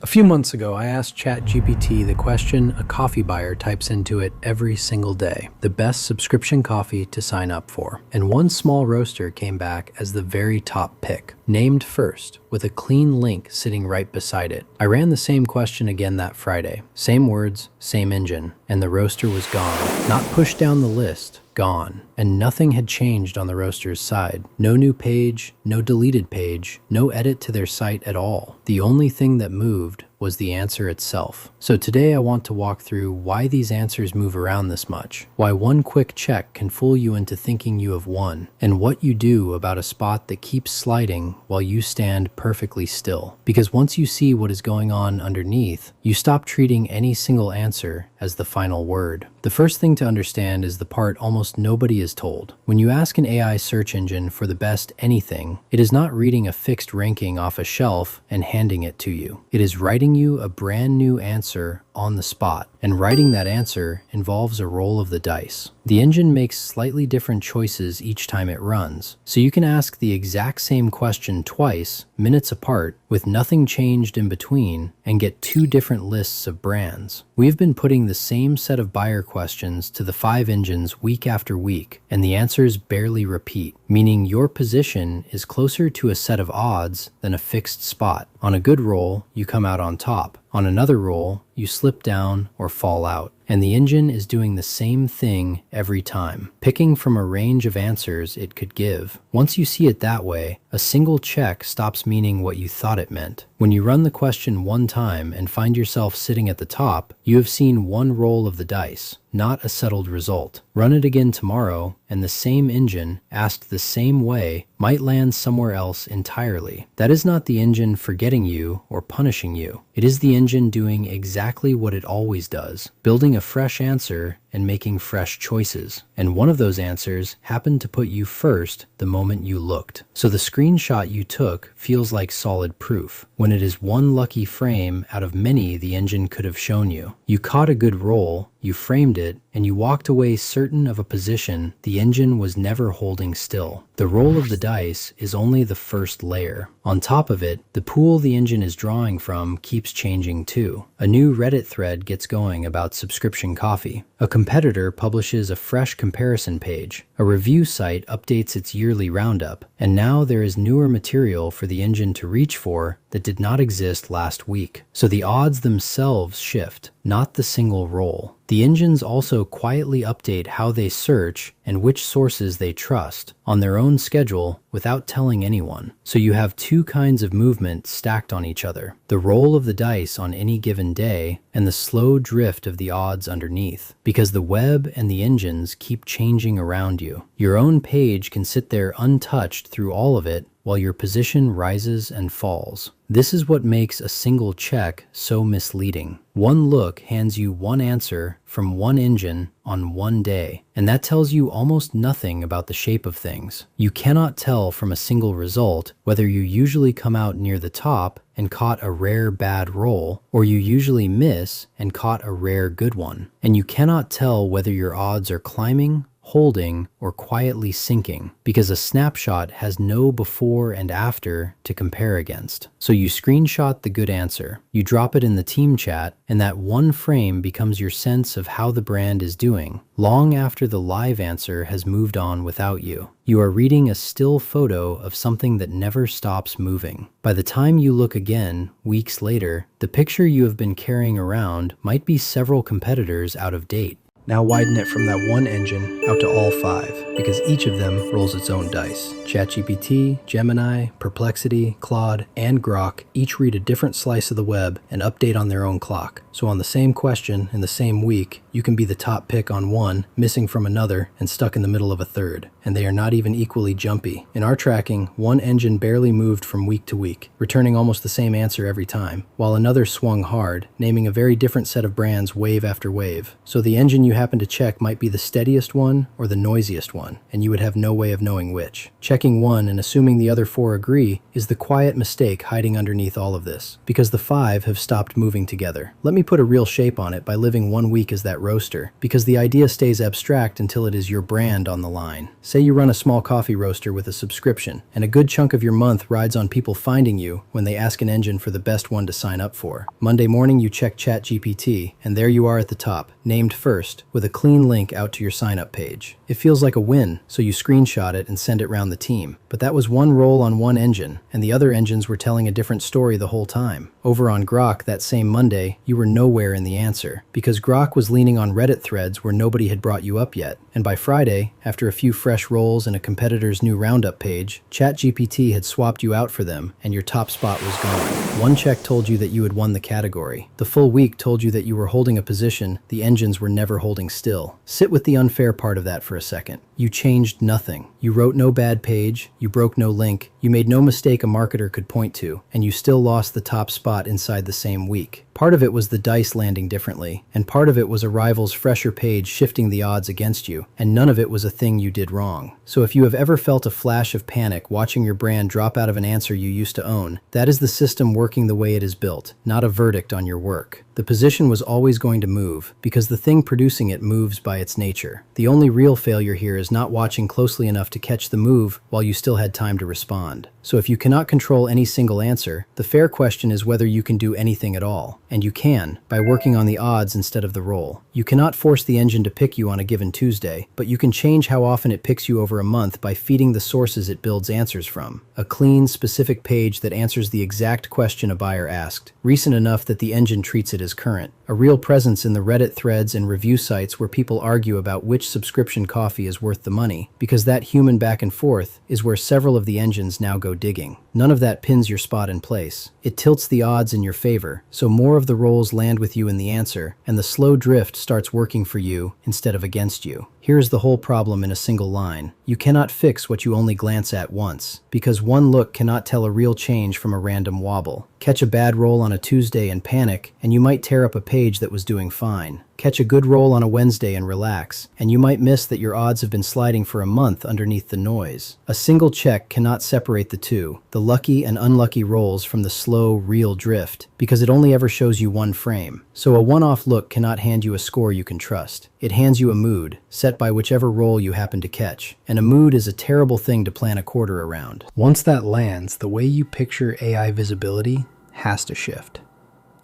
A few months ago, I asked ChatGPT the question a coffee buyer types into it every single day, the best subscription coffee to sign up for. And one small roaster came back as the very top pick, named first, with a clean link sitting right beside it. I ran the same question again that Friday. Same words, same engine, and the roaster was gone. Not pushed down the list, gone. And nothing had changed on the roaster's side. No new page, no deleted page, no edit to their site at all. The only thing that moved was the answer itself. So today I want to walk through why these answers move around this much, why one quick check can fool you into thinking you have won, and what you do about a spot that keeps sliding while you stand perfectly still. Because once you see what is going on underneath, you stop treating any single answer as the final word. The first thing to understand is the part almost nobody is told. When you ask an AI search engine for the best anything, it is not reading a fixed ranking off a shelf and handing it to you. It is writing you a brand new answer on the spot, and writing that answer involves a roll of the dice. The engine makes slightly different choices each time it runs, so you can ask the exact same question twice, minutes apart, with nothing changed in between, and get two different lists of brands. We've been putting the same set of buyer questions to the 5 engines week after week, and the answers barely repeat, meaning your position is closer to a set of odds than a fixed spot. On a good roll, you come out on top. On another roll, you slip down or fall out. And the engine is doing the same thing every time, picking from a range of answers it could give. Once you see it that way, a single check stops meaning what you thought it meant. When you run the question one time and find yourself sitting at the top, you have seen one roll of the dice, not a settled result. Run it again tomorrow, and the same engine, asked the same way, might land somewhere else entirely. That is not the engine forgetting you or punishing you. It is the engine doing exactly what it always does, building a fresh answer and making fresh choices. And one of those answers happened to put you first the moment you looked. So the screenshot you took feels like solid proof, when it is one lucky frame out of many the engine could have shown you. You caught a good roll, you framed it, and you walked away certain of a position the engine was never holding still. The roll of the dice is only the first layer. On top of it, the pool the engine is drawing from keeps changing too. A new Reddit thread gets going about subscription coffee. A competitor publishes a fresh comparison page. A review site updates its yearly roundup. And now there is newer material for the engine to reach for that did not exist last week. So the odds themselves shift, not the single roll. The engines also quietly update how they search and which sources they trust on their own schedule without telling anyone. So you have two kinds of movement stacked on each other: the roll of the dice on any given day and the slow drift of the odds underneath. Because the web and the engines keep changing around you. Your own page can sit there untouched through all of it while your position rises and falls. This is what makes a single check so misleading. One look hands you one answer from one engine on one day, and that tells you almost nothing about the shape of things. You cannot tell from a single result whether you usually come out near the top and caught a rare bad roll, or you usually miss and caught a rare good one. And you cannot tell whether your odds are climbing, holding, or quietly sinking, because a snapshot has no before and after to compare against. So you screenshot the good answer, you drop it in the team chat, and that one frame becomes your sense of how the brand is doing, long after the live answer has moved on without you. You are reading a still photo of something that never stops moving. By the time you look again, weeks later, the picture you have been carrying around might be several competitors out of date. Now widen it from that one engine out to all 5, because each of them rolls its own dice. ChatGPT, Gemini, Perplexity, Claude, and Grok each read a different slice of the web and update on their own clock. So on the same question in the same week, you can be the top pick on one, missing from another, and stuck in the middle of a third. And they are not even equally jumpy. In our tracking, one engine barely moved from week to week, returning almost the same answer every time, while another swung hard, naming a very different set of brands wave after wave. So the engine you happen to check might be the steadiest one or the noisiest one, and you would have no way of knowing which. Checking one and assuming the other 4 agree is the quiet mistake hiding underneath all of this, because the 5 have stopped moving together. Let me put a real shape on it by living one week as that roaster, because the idea stays abstract until it is your brand on the line. Say you run a small coffee roaster with a subscription, and a good chunk of your month rides on people finding you when they ask an engine for the best one to sign up for. Monday morning, you check ChatGPT, and there you are at the top, named first, with a clean link out to your sign-up page. It feels like a win, so you screenshot it and send it around the team. But that was one role on one engine, and the other engines were telling a different story the whole time. Over on Grok that same Monday, you were nowhere in the answer, because Grok was leaning on Reddit threads where nobody had brought you up yet. And by Friday, after a few fresh roles and a competitor's new roundup page, ChatGPT had swapped you out for them, and your top spot was gone. One check told you that you had won the category. The full week told you that you were holding a position the engines were never holding still. Sit with the unfair part of that for a second. You changed nothing. You wrote no bad page, you broke no link, you made no mistake a marketer could point to, and you still lost the top spot inside the same week. Part of it was the dice landing differently, and part of it was a rival's fresher page shifting the odds against you, and none of it was a thing you did wrong. So if you have ever felt a flash of panic watching your brand drop out of an answer you used to own, that is the system working the way it is built, not a verdict on your work. The position was always going to move, because the thing producing it moves by its nature. The only real failure here is not watching closely enough to catch the move while you still had time to respond. So if you cannot control any single answer, the fair question is whether you can do anything at all. And you can, by working on the odds instead of the role. You cannot force the engine to pick you on a given Tuesday, but you can change how often it picks you over a month by feeding the sources it builds answers from. A clean, specific page that answers the exact question a buyer asked, recent enough that the engine treats it as current. A real presence in the Reddit threads and review sites where people argue about which subscription coffee is worth the money, because that human back and forth is where several of the engines now go digging. None of that pins your spot in place. It tilts the odds in your favor, so more of the roles land with you in the answer, and the slow drift starts working for you instead of against you. Here's the whole problem in a single line. You cannot fix what you only glance at once, because one look cannot tell a real change from a random wobble. Catch a bad roll on a Tuesday and panic, and you might tear up a page that was doing fine. Catch a good roll on a Wednesday and relax, and you might miss that your odds have been sliding for a month underneath the noise. A single check cannot separate the two, the lucky and unlucky rolls from the slow, real drift, because it only ever shows you one frame. So a one-off look cannot hand you a score you can trust. It hands you a mood, set by whichever roll you happen to catch. And a mood is a terrible thing to plan a quarter around. Once that lands, the way you picture AI visibility has to shift.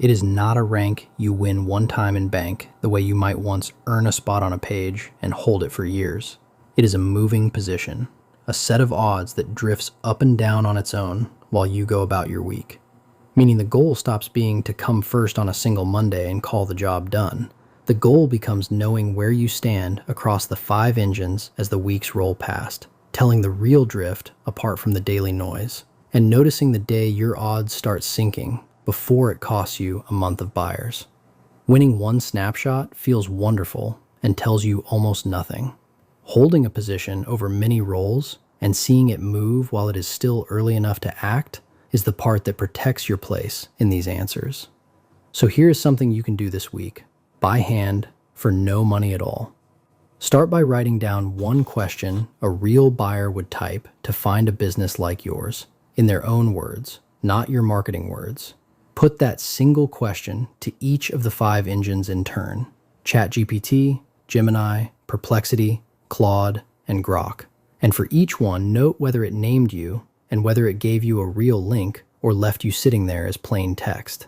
It is not a rank you win one time and bank the way you might once earn a spot on a page and hold it for years. It is a moving position, a set of odds that drifts up and down on its own while you go about your week. Meaning the goal stops being to come first on a single Monday and call the job done. The goal becomes knowing where you stand across the 5 engines as the weeks roll past, telling the real drift apart from the daily noise, and noticing the day your odds start sinking before it costs you a month of buyers. Winning one snapshot feels wonderful and tells you almost nothing. Holding a position over many rolls and seeing it move while it is still early enough to act is the part that protects your place in these answers. So here's something you can do this week, by hand, for no money at all. Start by writing down one question a real buyer would type to find a business like yours, in their own words, not your marketing words. Put that single question to each of the 5 engines in turn: ChatGPT, Gemini, Perplexity, Claude, and Grok. And for each one, note whether it named you and whether it gave you a real link or left you sitting there as plain text.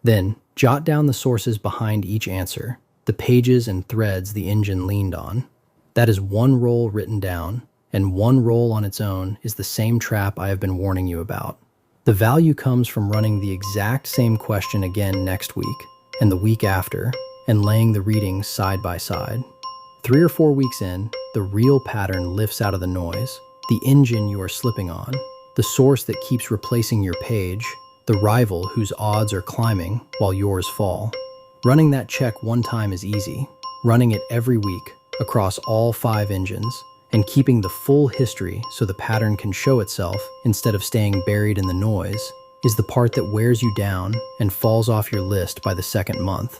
Then, jot down the sources behind each answer, the pages and threads the engine leaned on. That is one role written down, and one role on its own is the same trap I have been warning you about. The value comes from running the exact same question again next week, and the week after, and laying the readings side by side. 3 or 4 weeks in, the real pattern lifts out of the noise, the engine you are slipping on, the source that keeps replacing your page, the rival whose odds are climbing while yours fall. Running that check one time is easy. Running it every week, across all 5 engines, and keeping the full history so the pattern can show itself instead of staying buried in the noise, is the part that wears you down and falls off your list by the 2nd month.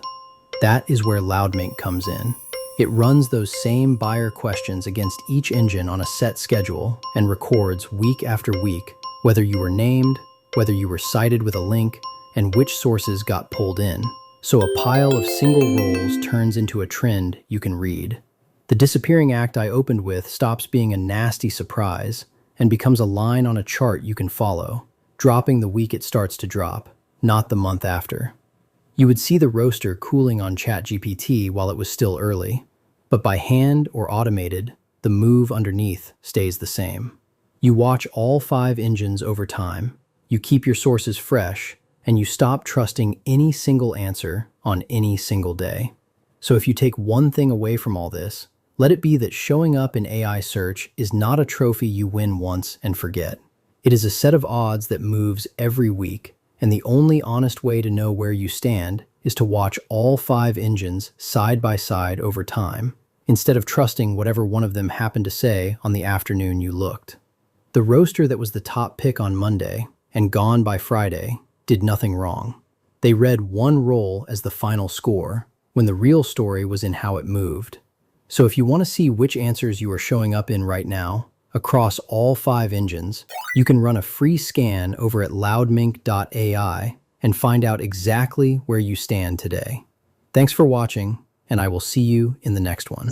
That is where Loudmink comes in. It runs those same buyer questions against each engine on a set schedule and records week after week whether you were named, whether you were cited with a link, and which sources got pulled in. So a pile of single rolls turns into a trend you can read. The disappearing act I opened with stops being a nasty surprise and becomes a line on a chart you can follow, dropping the week it starts to drop, not the month after. You would see the roaster cooling on ChatGPT while it was still early, but by hand or automated, the move underneath stays the same. You watch all 5 engines over time, you keep your sources fresh, and you stop trusting any single answer on any single day. So if you take one thing away from all this, let it be that showing up in AI search is not a trophy you win once and forget. It is a set of odds that moves every week, and the only honest way to know where you stand is to watch all 5 engines side by side over time, instead of trusting whatever one of them happened to say on the afternoon you looked. The roaster that was the top pick on Monday and gone by Friday did nothing wrong. They read one roll as the final score, when the real story was in how it moved. So if you want to see which answers you are showing up in right now, across all 5 engines, you can run a free scan over at loudmink.ai and find out exactly where you stand today. Thanks for watching, and I will see you in the next one.